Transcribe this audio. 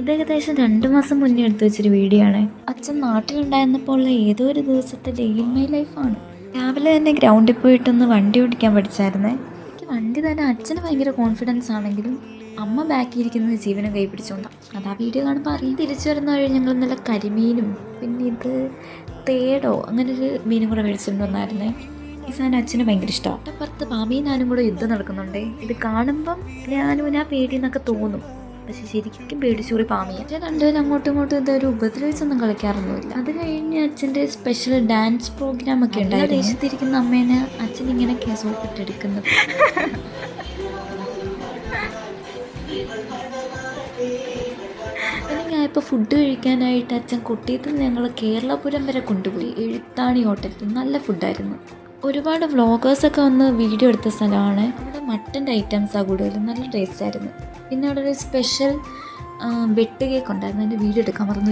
ഇത് ഏകദേശം 2 മാസം മുന്നേ എടുത്തു വെച്ചൊരു വീഡിയോ ആണ്. അച്ഛൻ നാട്ടിലുണ്ടായിരുന്നപ്പോൾ ഉള്ള ഏതോ ഒരു ദിവസത്തെ ഡേ ഇൻ മൈ ലൈഫാണ്. രാവിലെ തന്നെ ഗ്രൗണ്ടിൽ പോയിട്ടൊന്ന് വണ്ടി ഓടിക്കാൻ പഠിച്ചായിരുന്നേ. എനിക്ക് വണ്ടി തന്നെ അച്ഛന് ഭയങ്കര കോൺഫിഡൻസ് ആണെങ്കിലും അമ്മ ബാക്കി ഇരിക്കുന്നത് ജീവനും കൈ പിടിച്ചോണ്ടാണ്. അത് ആ വീഡിയോ കാണുമ്പോൾ അറിയാം. തിരിച്ചു വരുന്ന വഴി ഞങ്ങൾ നല്ല കരിമീനും പിന്നെ ഇത് തേടോ അങ്ങനൊരു മീനും കൂടെ മേടിച്ചിട്ട് വന്നായിരുന്നേ. ഈ സാധനം അച്ഛന് ഭയങ്കര ഇഷ്ടമാണ്. തൊട്ടപ്പുറത്ത് പാമ്പിയും ഞാനും കൂടെ യുദ്ധം നടക്കുന്നുണ്ടേ. ഇത് കാണുമ്പം ഞാനും ആ പേടിയെന്നൊക്കെ തോന്നും, പക്ഷെ ശരിക്കും പേടിച്ചൂറി പാമ്പിയ. അച്ഛൻ രണ്ടുപേരും അങ്ങോട്ടും ഇങ്ങോട്ടും ഇതൊരു ഉപദ്രവിച്ചൊന്നും കളിക്കാറൊന്നുമില്ല. അത് കഴിഞ്ഞ് അച്ഛൻ്റെ സ്പെഷ്യൽ ഡാൻസ് പ്രോഗ്രാം ഒക്കെ ഉണ്ടായിരുന്നു. ദേശത്തിരിക്കുന്ന അമ്മേനെ അച്ഛൻ ഇങ്ങനെ കേസോപ്പിട്ടെടുക്കുന്നത്. പിന്നെ ഞാൻ ഇപ്പോൾ ഫുഡ് കഴിക്കാനായിട്ട് അച്ഛൻ കൊട്ടിയത്തിൽ ഞങ്ങൾ കേരളപുരം വരെ കൊണ്ടുപോയി. എഴുത്താണി ഹോട്ടലിൽ നല്ല ഫുഡായിരുന്നു. ഒരുപാട് വ്ളോഗേഴ്സൊക്കെ വന്ന് വീഡിയോ എടുത്ത സ്ഥലമാണ്. അവിടെ മട്ടൻ്റെ ഐറ്റംസാണ് കൂടുതലും, നല്ല ടേസ്റ്റായിരുന്നു. പിന്നെ അവിടെ ഒരു സ്പെഷ്യൽ വെട്ട് കേക്ക് ഉണ്ടായിരുന്നു, അതിൻ്റെ വീഡിയോ എടുക്കാൻ മറന്നു.